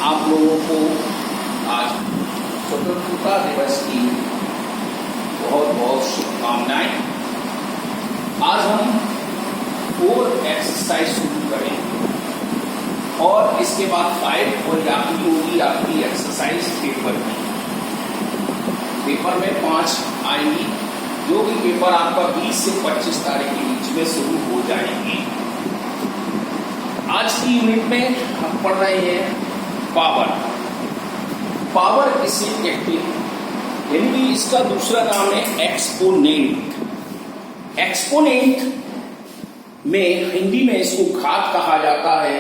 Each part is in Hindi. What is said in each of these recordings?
आप लोगों को आज स्वतंत्रता दिवस की बहुत बहुत शुभकामनाएं। आज हम 4 एक्सरसाइज शुरू करेंगे और इसके बाद 5 हो जाती होगी आपकी एक्सरसाइज पेपर में 5 आएंगी, जो भी पेपर आपका 20 से 25 तारीख के बीच में शुरू हो जाएंगी। आज की यूनिट में हम पढ़ रहे हैं पावर किसे कहते हैं, यानी कि इसका दूसरा नाम है एक्सपोनेंट। एक्सपोनेंट में हिंदी में इसको घात कहा जाता है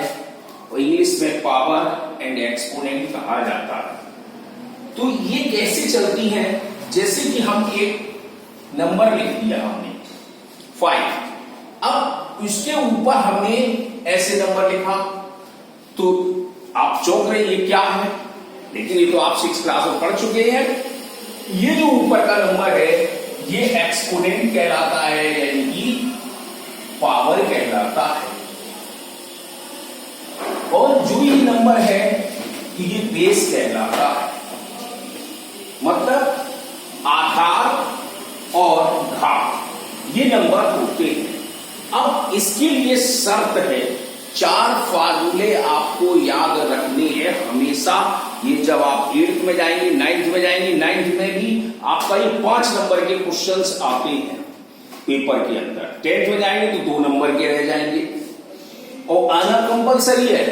और इंग्लिश में पावर एंड एक्सपोनेंट कहा जाता है। तो ये कैसे चलती हैं, जैसे कि हम एक नंबर लिख दिया हमने 5, अब इसके ऊपर हमने ऐसे नंबर लिखा तो आप चौंक रहे ये क्या है, लेकिन ये तो आप 6 क्लास में पढ़ चुके हैं। ये जो ऊपर का नंबर है ये एक्सपोनेंट कहलाता है, यानी कि पावर कहलाता है। और जो ये नंबर है ये बेस कहलाता है, मतलब आधार और घात ये नंबर होते हैं। अब इसके लिए शर्त है, 4 फार्मूले आपको याद रखने हैं हमेशा। ये जब आप 8th में जाएंगे, 9th में जाएंगे, 9th में भी आपका ये 5 नंबर के क्वेश्चंस आते हैं पेपर के अंदर। 10th में जाएंगे तो 2 नंबर के रह जाएंगे और आना कंपलसरी है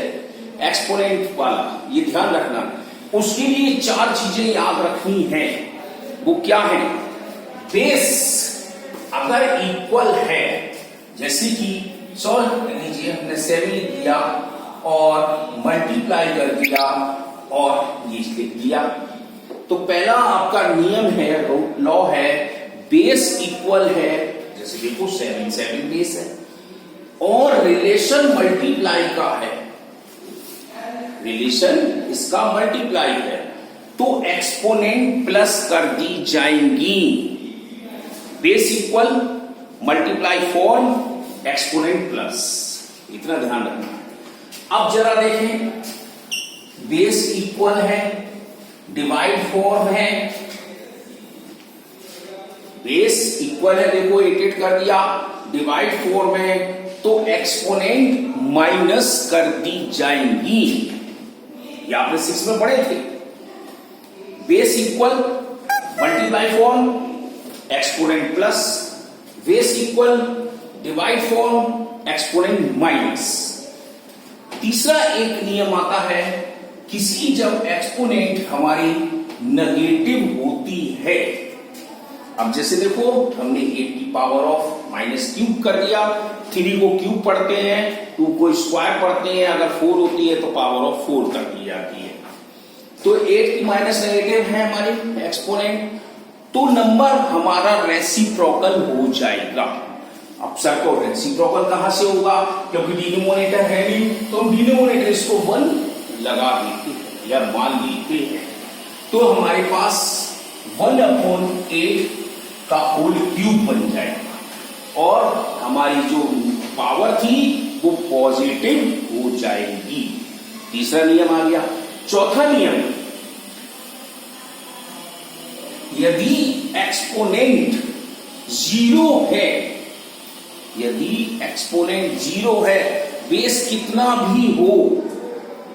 एक्सपोनेंट वाला, ये ध्यान रखना। उसके लिए 4 चीजें याद रखनी है। वो क्या है? बेस अगर इक्वल है, जैसे कि लीजिए हमने 7 लिख दिया और मल्टीप्लाई कर दिया और ये लिख दिया, तो पहला आपका नियम है, लॉ है, बेस इक्वल है, जैसे देखो 7 बेस है और रिलेशन मल्टीप्लाई का है, रिलेशन इसका मल्टीप्लाई है, तो एक्सपोनेंट प्लस कर दी जाएंगी। Base equal multiply form exponent plus, इतना ध्यान रखना। अब जरा देखें, बेस इक्वल है, डिवाइड फॉर्म है, बेस इक्वल है, देखो 8 कर दिया, डिवाइड फॉर्म है, तो एक्सपोनेंट माइनस कर दी जाएंगी। ये आपने 6 में पढ़े थे। Base equal multiply form exponent plus, base equal divide form exponent minus. तीसरा एक नियम आता है, किसी जब एक्सपोनेंट हमारी नेगेटिव होती है, अब जैसे देखो हमने 8 की पावर ऑफ माइनस क्यूब कर दिया, 3 को क्यूब पढ़ते हैं, 2 को स्क्वायर पढ़ते हैं, अगर 4 होती है तो पावर ऑफ 4 कर दी जाती है। तो 8 की माइनस नेगेटिव है हमारी एक्सपोनेंट, तो नंबर हमारा रेसिप्रोकल हो जाएगा। अब सर को रेसिप्रोकल कहां से होगा, क्योंकि डिनोमिनेटर है नहीं, तो हम डिनोमिनेटर इसको 1 लगा देते हैं या मान लेते हैं, तो हमारे पास 1/8 का होल क्यूब बन जाएगा और हमारी जो पावर थी वो पॉजिटिव हो जाएगी। तीसरा नियम आ गया। चौथा नियम, यदि एक्सपोनेंट 0 है, यदि एक्सपोनेंट 0 है, बेस कितना भी हो,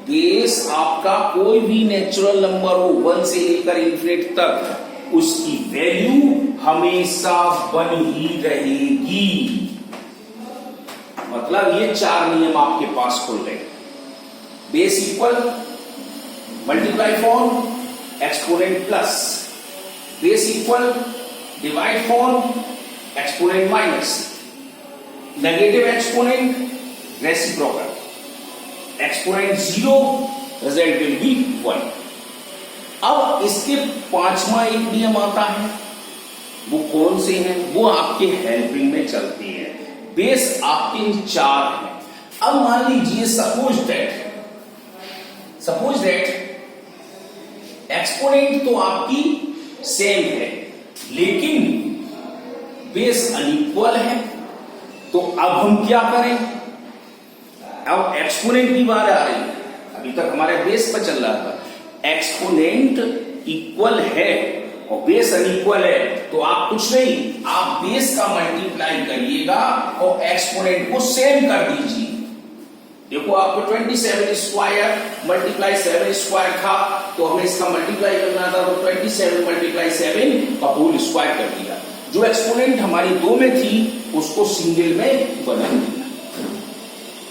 बेस आपका कोई भी नेचुरल नंबर हो 1 से लेकर इन्फिनिट तक, उसकी वैल्यू हमेशा 1 ही रहेगी। मतलब ये 4 नियम आपके पास खुल गए। Base equal multiply form exponent plus, base equal divide form exponent minus, negative exponent reciprocal, exponent 0 result will be 1। अब इसके 5वां एक नियम आता है, वो कौन से हैं, वो आपके हेल्पिंग में चलते हैं। बेस आपके 4 हैं। अब मान लीजिए सपोज दैट एक्सपोनेंट तो आपकी सेम है, लेकिन बेस अनइक्वल है, तो अब हम क्या करें, अब एक्सपोनेंट की बात आ रही है। अभी तक हमारे बेस पर चल रहा था। एक्सपोनेंट इक्वल है और बेस अनइक्वल है, तो आप कुछ नहीं, आप बेस का मल्टीप्लाई करिएगा और एक्सपोनेंट को सेम कर दीजिए। देखो आपको 27 स्क्वायर मल्टीप्लाई 7 स्क्वायर था, तो हमें इसका मल्टीप्लाई करना था, तो 27 मल्टीप्लाई 7 का होल स्क्वायर कर दिया। जो एक्सपोनेंट हमारी 2 में थी उसको सिंगल में बना दिया।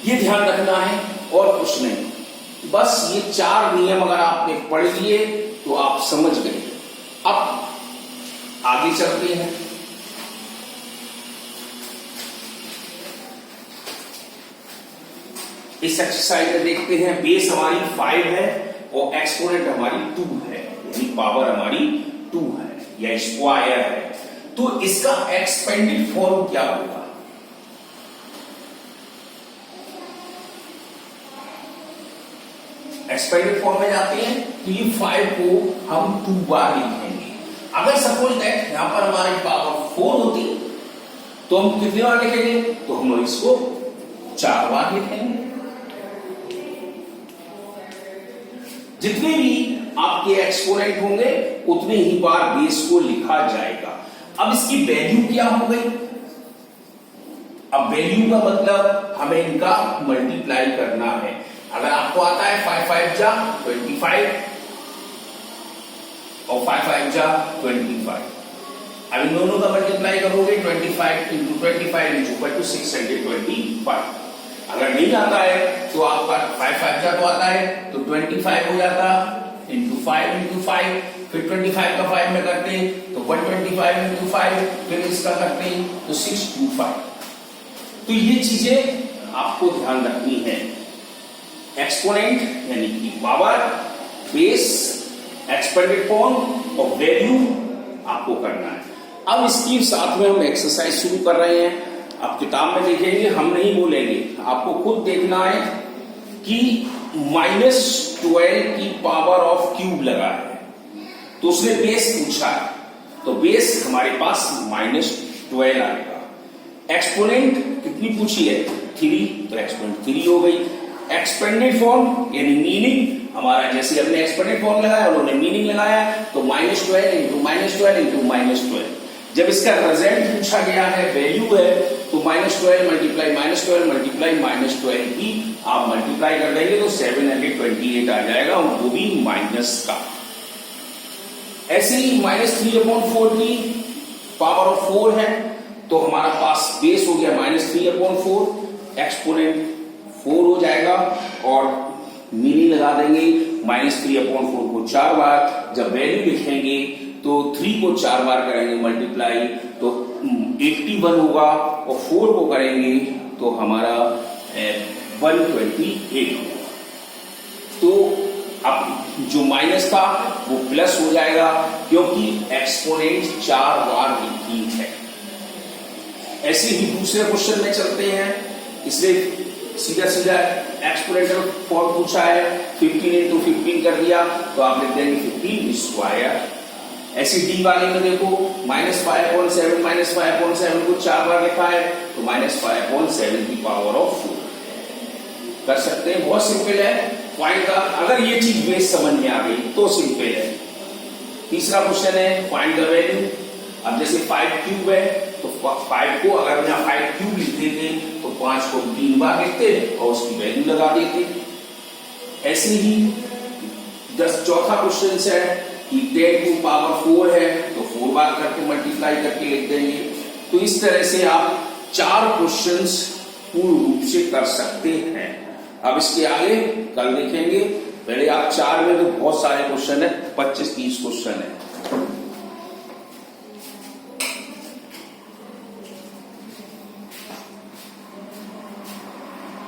ये ध्यान रखना है और कुछ नहीं। बस ये 4 नियम अगर आपने पढ़ लिए तो आप समझ गए। अब आगे चलते हैं। इस एक्सरसाइज में देखते हैं, बेस हमारी 5 है और एक्सपोनेंट हमारी 2 है, यानी पावर हमारी 2 है या स्क्वायर है। तो इसका एक्सपेंडेड फॉर्म क्या होगा? एक्सपेंडेड फॉर्म में जाते हैं तो ये 5 को हम 2 बार लिखेंगे। अगर सपोज दैट यहां पर हमारी पावर 4 होती तो हम कितनी बार लिखेंगे? तो हम इसको 4 बार लिखेंगे। जितने भी आपके एक्सपोनेंट होंगे उतने ही बार बेस को लिखा जाएगा। अब इसकी वैल्यू क्या हो गई? अब वैल्यू का मतलब हमें इनका मल्टीप्लाई करना है। अगर आपको आता है 5 5 जा 25 और 5 5 जा 25, अब इन दोनों का मल्टीप्लाई करोगे 25 इंटू 25 इक्वल टू 625। अगर नहीं आता है तो आपका 5 5 जा तो आता है तो 25 हो जाता इंटू 5 फिर 25 का 5 में करते हैं तो 125 इंटू 5, फिर इसका करते हैं तो 625। तो ये चीजें आपको ध्यान रखनी है। एक्सपोनेंट यानी कि पावर, बेस, एक्सपेंडेड फॉर्म और वैल्यू आपको करना है। अब इसके साथ में हम एक्सरसाइज शुरू कर रहे हैं। आप किताब में देखेंगे, हम नहीं बोलेंगे, आपको खुद देखना है कि -12 की पावर ऑफ क्यूब लगा है, तो उसने बेस पूछा है, तो बेस हमारे पास -12 आएगा। एक्सपोनेंट कितनी पूछी है? 3, तो एक्सपोनेंट 3 हो गई। एक्सपेंडेड फॉर्म यानी मीनिंग हमारा, जैसे हमने एक्सपेंडेड फॉर्म लगाया उन्होंने मीनिंग लगाया, तो -12 इंटू -12 इंटू -12। जब इसका रिजल्ट पूछा गया है, वैल्यू है, तो -12 मल्टीप्लाई -12 मल्टीप्लाई -12 की आप मल्टीप्लाई कर देंगे तो 728 आ जाएगा, वो भी माइनस का। ऐसे ही -3/4 की पावर ऑफ 4 है, तो हमारा पास बेस हो गया -3/4, एक्सपोनेंट 4 हो जाएगा और मीनिंग लगा देंगे -3/4 को 4 बार। जब वैल्यू लिखेंगे तो 3 को 4 बार करेंगे मल्टीप्लाई तो 81 होगा और 4 को करेंगे तो हमारा 128 होगा। तो अब जो माइनस था वो प्लस हो जाएगा क्योंकि एक्सपोनेंट 4 बार लिखी है। ऐसे ही दूसरे क्वेश्चन में चलते हैं। इसलिए सीधा सीधा एक्सपोनेंशियल फॉर्म पूछा है, 15 इंटू 15 कर दिया तो आप लिख देंगे 15 स्क्वायर। ऐसी डी वाले में देखो -5/7 -5/7 को 4 बार लिखा है तो -5/7 की पावर ऑफ 4 कर सकते हैं। बहुत सिंपल है फाइंड द, अगर ये चीज बेस समझ में आ गई तो सिंपल है। तीसरा क्वेश्चन है फाइंड द वैल्यू। अब जैसे 5 क्यूब है तो 5 को अगर यहाँ 5 क्यूब लिख देते तो 5 को 3 बार लिखते और उसकी वैल्यू लगा देते। ऐसे ही चौथा क्वेश्चन है कि 10 की पावर 4 है तो 4 बार करके मल्टीप्लाई करके लिख देंगे। तो इस तरह से आप 4 क्वेश्चंस पूर्ण रूप से कर सकते हैं। अब इसके आगे कल देखेंगे। पहले आप 4 में तो बहुत सारे क्वेश्चन है, 25-30 क्वेश्चन है।